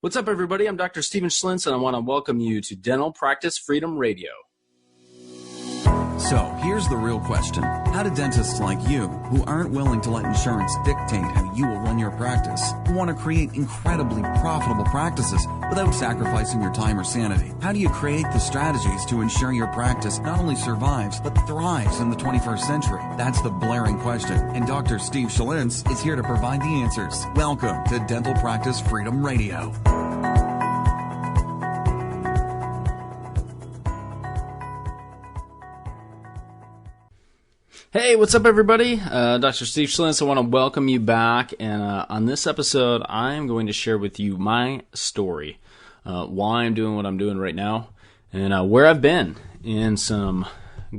What's up, everybody? I'm Dr. Steven Schlintz, and I want to welcome you to Dental Practice Freedom Radio. So, here's the real question. How do dentists like you, who aren't willing to let insurance dictate how you will run your practice, who want to create incredibly profitable practices without sacrificing your time or sanity, how do you create the strategies to ensure your practice not only survives, but thrives in the 21st century? That's the blaring question, and Dr. Steve Schlintz is here to provide the answers. Welcome to Dental Practice Freedom Radio. Hey, what's up, everybody? Dr. Steve Schlintz. I want to welcome you back, and on this episode, I'm going to share with you my story, why I'm doing what I'm doing right now, and where I've been in some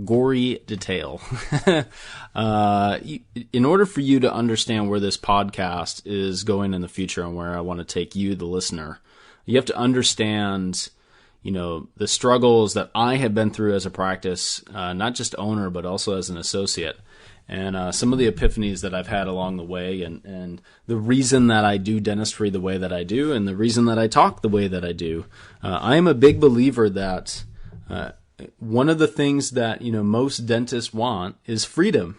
gory detail. In order for you to understand where this podcast is going in the future and where I want to take you, the listener, you have to understand the struggles that I have been through as a practice, not just owner, but also as an associate, and some of the epiphanies that I've had along the way, and the reason that I do dentistry the way that I do, and the reason that I talk the way that I do. I am a big believer that one of the things that most dentists want is freedom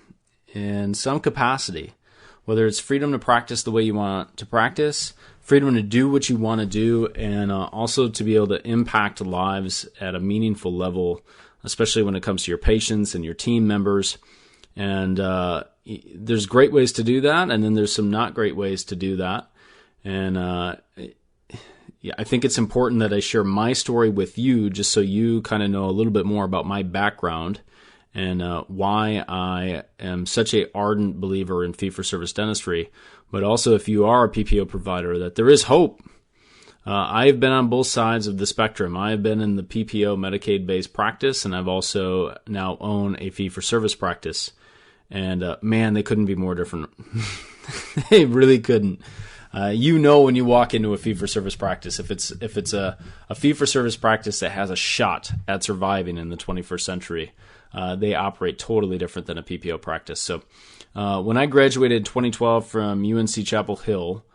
in some capacity, whether it's freedom to practice the way you want to practice, freedom to do what you want to do, and also to be able to impact lives at a meaningful level, especially when it comes to your patients and your team members. And there's great ways to do that, and then there's some not great ways to do that. And I think it's important that I share my story with you just so you kind of know a little bit more about my background and why I am such a ardent believer in fee-for-service dentistry. But also, if you are a PPO provider, that there is hope. I have been on both sides of the spectrum. I have been in the PPO Medicaid-based practice, and I've also now own a fee-for-service practice. And man, they couldn't be more different. They really couldn't. When you walk into a fee-for-service practice, if it's a fee-for-service practice that has a shot at surviving in the 21st century, they operate totally different than a PPO practice. So when I graduated in 2012 from UNC Chapel Hill,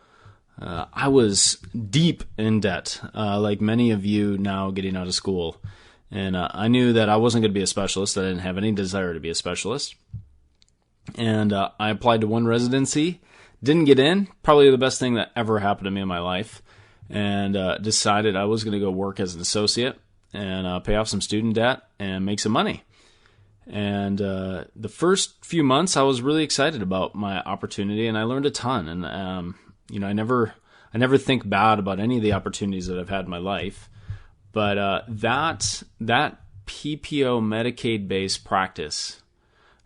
I was deep in debt, like many of you now getting out of school. And I knew that I wasn't going to be a specialist. I didn't have any desire to be a specialist. And I applied to one residency, didn't get in, probably the best thing that ever happened to me in my life, and decided I was going to go work as an associate and pay off some student debt and make some money. And the first few months, I was really excited about my opportunity, and I learned a ton. And I never think bad about any of the opportunities that I've had in my life. But that PPO Medicaid-based practice,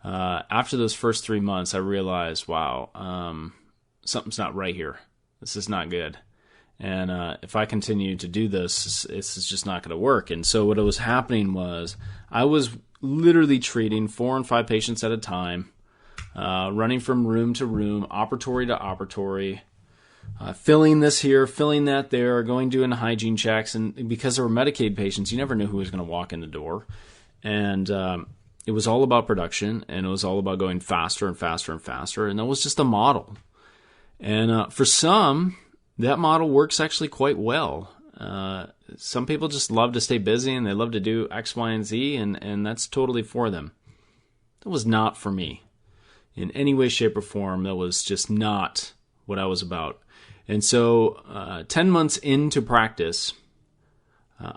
after those first 3 months, I realized, wow, something's not right here. This is not good. And if I continue to do this, it's just not going to work. And so what was happening was I was literally treating 4 and 5 patients at a time, running from room to room, operatory to operatory, filling this here, filling that there, going doing hygiene checks. And because there were Medicaid patients, you never knew who was going to walk in the door. And it was all about production, and it was all about going faster and faster and faster. And that was just a model. And for some, that model works actually quite well. Some people just love to stay busy and they love to do X, Y, and Z, and that's totally for them. That was not for me. In any way, shape, or form, that was just not what I was about. And so 10 months into practice,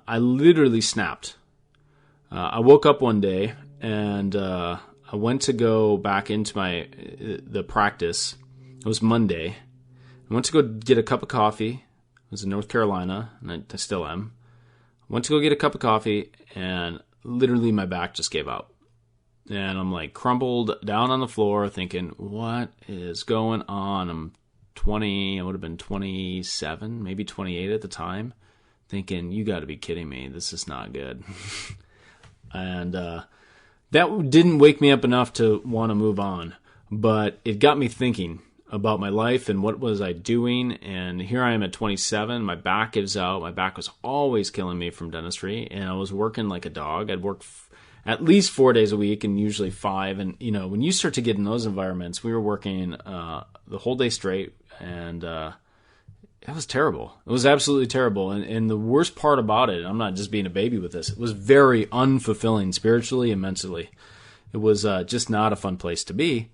I literally snapped. I woke up one day and I went to go back into the practice. It was Monday. I went to go get a cup of coffee. I was in North Carolina, and I still am. I went to go get a cup of coffee, and literally my back just gave out. And I'm like crumpled down on the floor thinking, what is going on? I'm 20, I would have been 27, maybe 28 at the time, thinking, you got to be kidding me. This is not good. And that didn't wake me up enough to want to move on, but it got me thinking about my life and what was I doing. And here I am at 27, my back gives out. My back was always killing me from dentistry, and I was working like a dog. I'd work at least 4 days a week and usually 5. And, when you start to get in those environments, we were working the whole day straight, and it was terrible. It was absolutely terrible. And the worst part about it, I'm not just being a baby with this, it was very unfulfilling spiritually and mentally. It was just not a fun place to be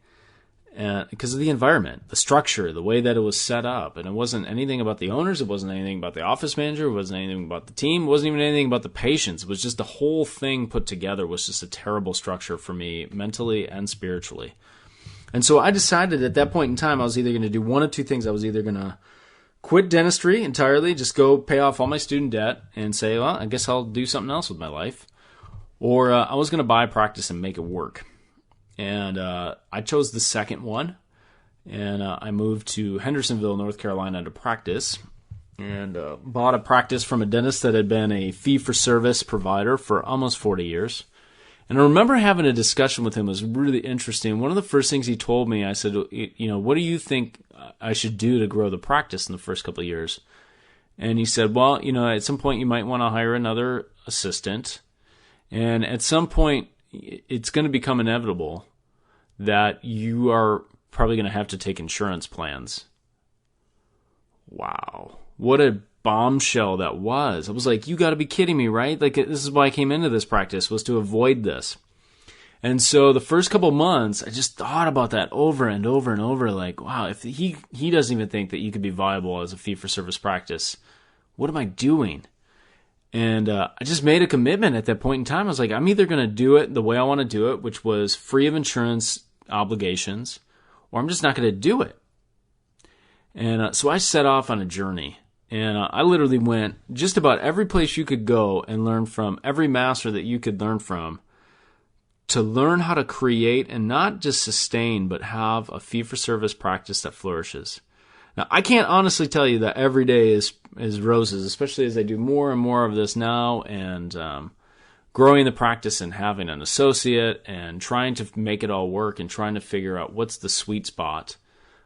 because of the environment, the structure, the way that it was set up. And it wasn't anything about the owners. It wasn't anything about the office manager. It wasn't anything about the team. It wasn't even anything about the patients. It was just the whole thing put together was just a terrible structure for me mentally and spiritually. And so I decided at that point in time I was either going to do one of two things. I was either going to quit dentistry entirely, just go pay off all my student debt and say, well, I guess I'll do something else with my life. Or I was going to buy a practice and make it work. And I chose the second one. And I moved to Hendersonville, North Carolina to practice. And bought a practice from a dentist that had been a fee-for-service provider for almost 40 years. And I remember having a discussion with him. It was really interesting. One of the first things he told me, I said, what do you think I should do to grow the practice in the first couple of years? And he said, well, at some point you might want to hire another assistant. And at some point, it's going to become inevitable that you are probably going to have to take insurance plans. Wow. What a bombshell that was. I was like, you got to be kidding me, right? Like, this is why I came into this practice, was to avoid this. And so the first couple months, I just thought about that over and over and over. Like, wow, if he doesn't even think that you could be viable as a fee-for-service practice, what am I doing? And I just made a commitment at that point in time. I was like, I'm either going to do it the way I want to do it, which was free of insurance obligations, or I'm just not going to do it. And so I set off on a journey. And I literally went just about every place you could go and learn from, every master that you could learn from, to learn how to create and not just sustain, but have a fee-for-service practice that flourishes. Now, I can't honestly tell you that every day is roses, especially as I do more and more of this now and growing the practice and having an associate and trying to make it all work and trying to figure out what's the sweet spot.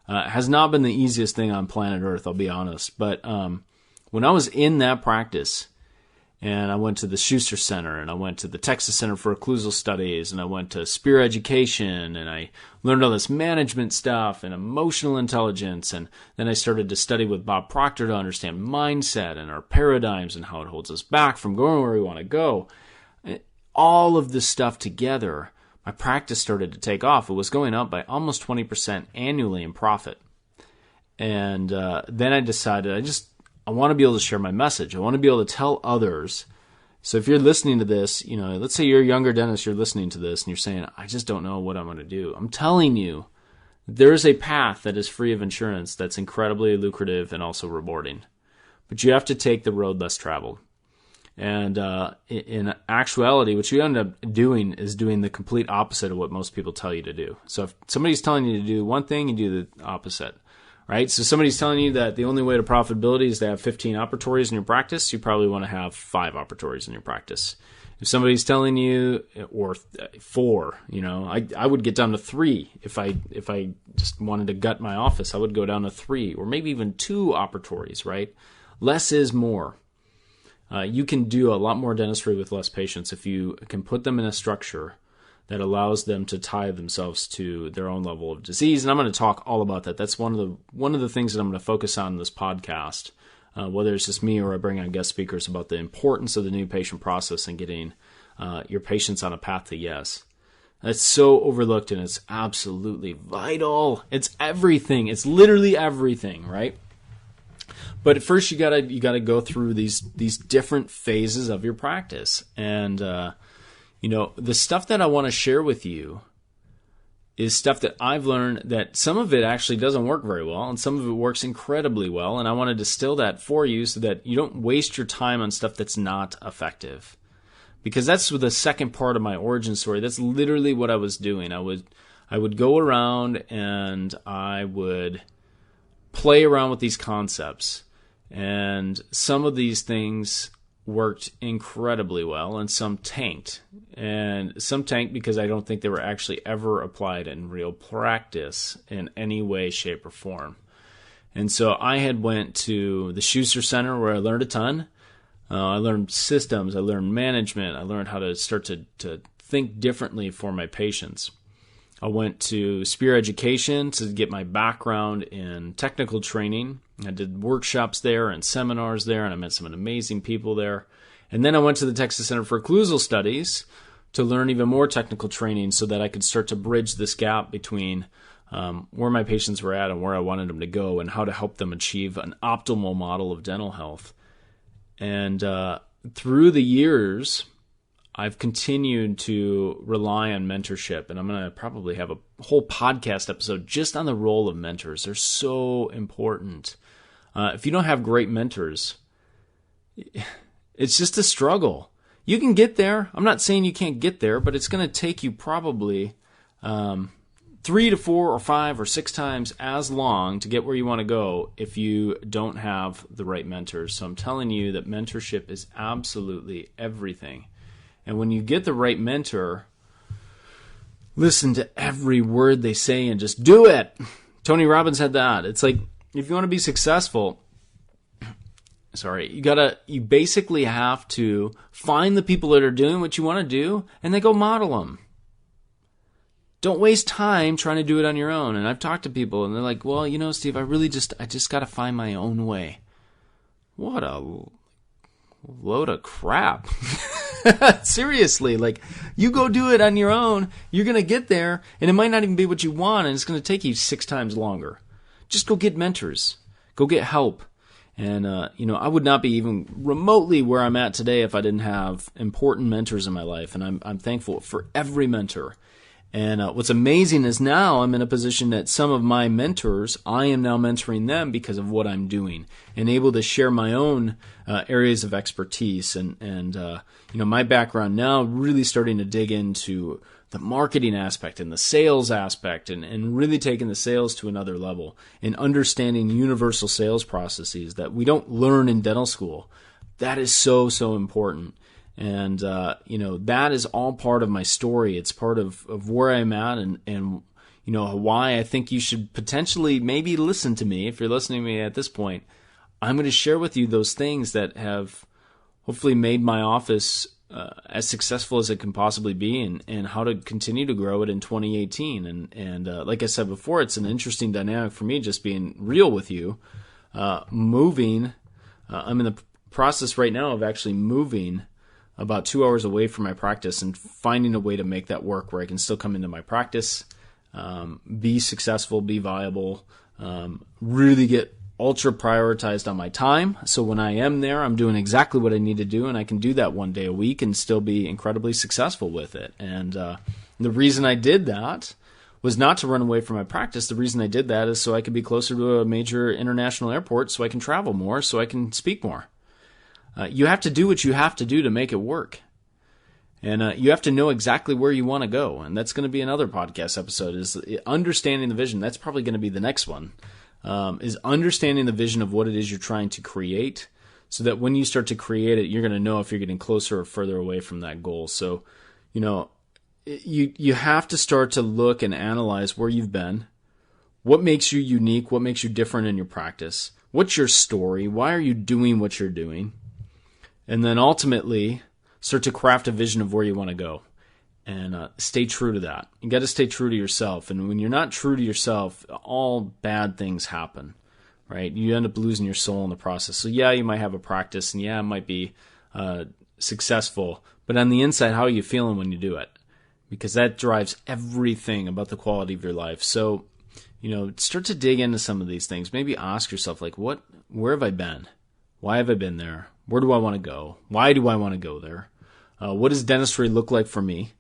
Has not been the easiest thing on planet Earth, I'll be honest. But when I was in that practice, and I went to the Schuster Center, and I went to the Texas Center for Occlusal Studies, and I went to Spear Education, and I learned all this management stuff and emotional intelligence, and then I started to study with Bob Proctor to understand mindset and our paradigms and how it holds us back from going where we want to go. All of this stuff together, my practice started to take off. It was going up by almost 20% annually in profit. And then I decided I want to be able to share my message. I want to be able to tell others. So if you're listening to this, let's say you're a younger dentist, you're listening to this, and you're saying, I just don't know what I'm going to do. I'm telling you, there's a path that is free of insurance that's incredibly lucrative and also rewarding. But you have to take the road less traveled. And in actuality, what you end up doing is doing the complete opposite of what most people tell you to do. So if somebody's telling you to do one thing, you do the opposite. Right? So somebody's telling you that the only way to profitability is to have 15 operatories in your practice, you probably want to have 5 operatories in your practice. If somebody's telling you, or 4, I would get down to 3. If I just wanted to gut my office, I would go down to 3, or maybe even 2 operatories, right? Less is more. You can do a lot more dentistry with less patients if you can put them in a structure that allows them to tie themselves to their own level of disease. And I'm going to talk all about that. That's one of the things that I'm going to focus on in this podcast, whether it's just me or I bring on guest speakers, about the importance of the new patient process and getting your patients on a path to yes. That's so overlooked, and it's absolutely vital. It's everything. It's literally everything, right? But at first, you gotta go through these different phases of your practice, and the stuff that I want to share with you is stuff that I've learned that some of it actually doesn't work very well, and some of it works incredibly well. And I want to distill that for you so that you don't waste your time on stuff that's not effective. Because that's the second part of my origin story. That's literally what I was doing. I would go around and I would play around with these concepts. And some of these things worked incredibly well, and some tanked. And some tanked because I don't think they were actually ever applied in real practice in any way, shape, or form. And so I had went to the Schuster Center where I learned a ton. I learned systems, I learned management, I learned how to start to think differently for my patients. I went to Spear Education to get my background in technical training. I did workshops there and seminars there, and I met some amazing people there. And then I went to the Texas Center for Occlusal Studies to learn even more technical training so that I could start to bridge this gap between where my patients were at and where I wanted them to go, and how to help them achieve an optimal model of dental health. And through the years, I've continued to rely on mentorship, and I'm going to probably have a whole podcast episode just on the role of mentors. They're so important. If you don't have great mentors, it's just a struggle. You can get there. I'm not saying you can't get there, but it's going to take you probably 3 to 4 or 5 or 6 times as long to get where you want to go if you don't have the right mentors. So I'm telling you that mentorship is absolutely everything. And when you get the right mentor, listen to every word they say and just do it. Tony Robbins had that. It's like, if you want to be successful, you basically have to find the people that are doing what you want to do and then go model them. Don't waste time trying to do it on your own. And I've talked to people and they're like, well, Steve, I just got to find my own way. What a load of crap. Seriously, you go do it on your own, you're going to get there, and it might not even be what you want, and it's going to take you 6 times longer. Just go get mentors. Go get help. And, I would not be even remotely where I'm at today if I didn't have important mentors in my life, and I'm thankful for every mentor. And what's amazing is now I'm in a position that some of my mentors, I am now mentoring them because of what I'm doing, and able to share my own areas of expertise. And my background now really starting to dig into the marketing aspect and the sales aspect, and really taking the sales to another level, and understanding universal sales processes that we don't learn in dental school. That is so, so important. And, that is all part of my story. It's part of where I'm at, and why I think you should potentially maybe listen to me. If you're listening to me at this point, I'm going to share with you those things that have hopefully made my office as successful as it can possibly be, and how to continue to grow it in 2018. And like I said before, it's an interesting dynamic for me, just being real with you. Moving, I'm in the process right now of actually moving about 2 hours away from my practice and finding a way to make that work where I can still come into my practice, be successful, be viable, really get ultra prioritized on my time. So when I am there, I'm doing exactly what I need to do, and I can do that 1 day a week and still be incredibly successful with it. And the reason I did that was not to run away from my practice. The reason I did that is so I could be closer to a major international airport, so I can travel more, so I can speak more. You have to do what you have to do to make it work. And you have to know exactly where you want to go. And that's going to be another podcast episode, is understanding the vision. That's probably going to be the next one, is understanding the vision of what it is you're trying to create, so that when you start to create it, you're going to know if you're getting closer or further away from that goal. So, you have to start to look and analyze where you've been, what makes you unique, what makes you different in your practice, what's your story, why are you doing what you're doing? And then ultimately start to craft a vision of where you want to go, and stay true to that. You got to stay true to yourself. And when you're not true to yourself, all bad things happen, right? You end up losing your soul in the process. So yeah, you might have a practice, and yeah, it might be successful, but on the inside, how are you feeling when you do it? Because that drives everything about the quality of your life. So, start to dig into some of these things. Maybe ask yourself, where have I been? Why have I been there? Where do I want to go? Why do I want to go there? What does dentistry look like for me?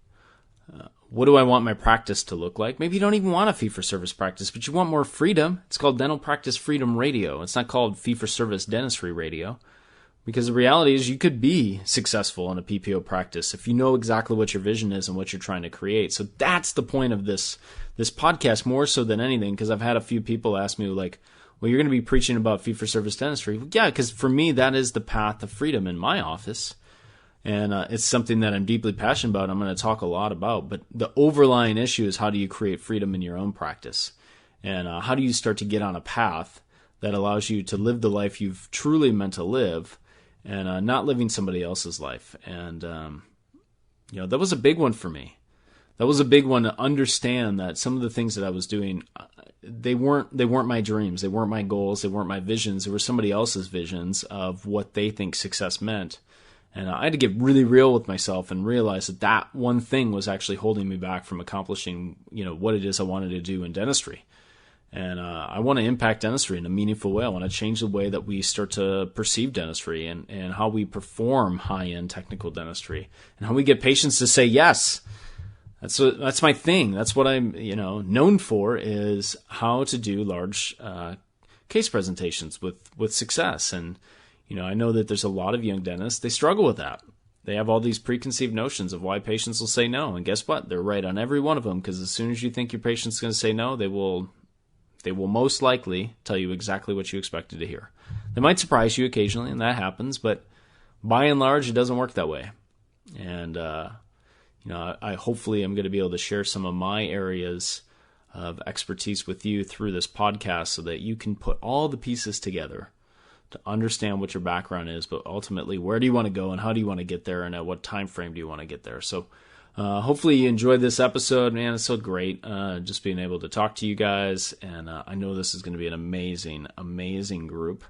What do I want my practice to look like? Maybe you don't even want a fee-for-service practice, but you want more freedom. It's called Dental Practice Freedom Radio. It's not called Fee-For-Service Dentistry Radio, because the reality is you could be successful in a PPO practice if you know exactly what your vision is and what you're trying to create. So that's the point of this podcast, more so than anything, because I've had a few people ask me, well, you're going to be preaching about fee-for-service dentistry. Well, yeah, because for me, that is the path of freedom in my office. And it's something that I'm deeply passionate about. I'm going to talk a lot about. But the overlying issue is, how do you create freedom in your own practice? And how do you start to get on a path that allows you to live the life you've truly meant to live, and not living somebody else's life? And, that was a big one for me. that was a big one, to understand that some of the things that I was doing, they weren't my dreams, they weren't my goals, they weren't my visions. They were somebody else's visions of what they think success meant. And I had to get really real with myself and realize that that one thing was actually holding me back from accomplishing, what it is I wanted to do in dentistry. And I want to impact dentistry in a meaningful way. I want to change the way that we start to perceive dentistry and how we perform high-end technical dentistry and how we get patients to say yes. That's my thing. That's what I'm known for, is how to do large case presentations with success. And I know that there's a lot of young dentists, they struggle with that. They have all these preconceived notions of why patients will say no. And guess what? They're right on every one of them, because as soon as you think your patient's going to say no, they will most likely tell you exactly what you expected to hear. They might surprise you occasionally, and that happens, but by and large, it doesn't work that way. And, I hopefully am going to be able to share some of my areas of expertise with you through this podcast so that you can put all the pieces together to understand what your background is, but ultimately, where do you want to go and how do you want to get there and at what time frame do you want to get there? So hopefully you enjoyed this episode. Man, it's so great just being able to talk to you guys, and I know this is going to be an amazing, amazing group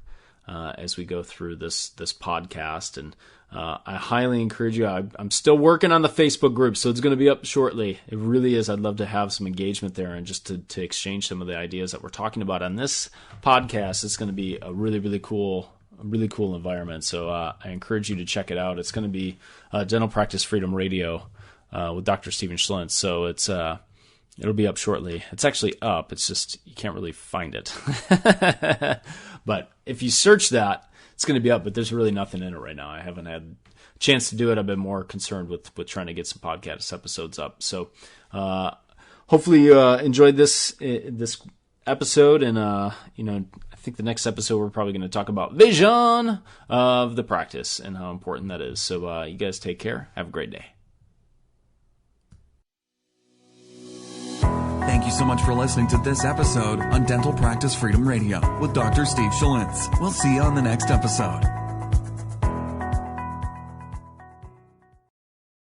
as we go through this podcast. And I highly encourage you. I'm still working on the Facebook group, so it's going to be up shortly. It really is. I'd love to have some engagement there and just to exchange some of the ideas that we're talking about on this podcast. It's going to be a really, really cool environment. So I encourage you to check it out. It's going to be Dental Practice Freedom Radio with Dr. Steven Schlentz. So it'll be up shortly. It's actually up. It's just you can't really find it. But if you search that, it's going to be up, but there's really nothing in it right now. I haven't had a chance to do it. I've been more concerned with trying to get some podcast episodes up. So hopefully you enjoyed this episode. And, I think the next episode we're probably going to talk about vision of the practice and how important that is. So you guys take care. Have a great day. Thank you so much for listening to this episode on Dental Practice Freedom Radio with Dr. Steve Schlentz. We'll see you on the next episode.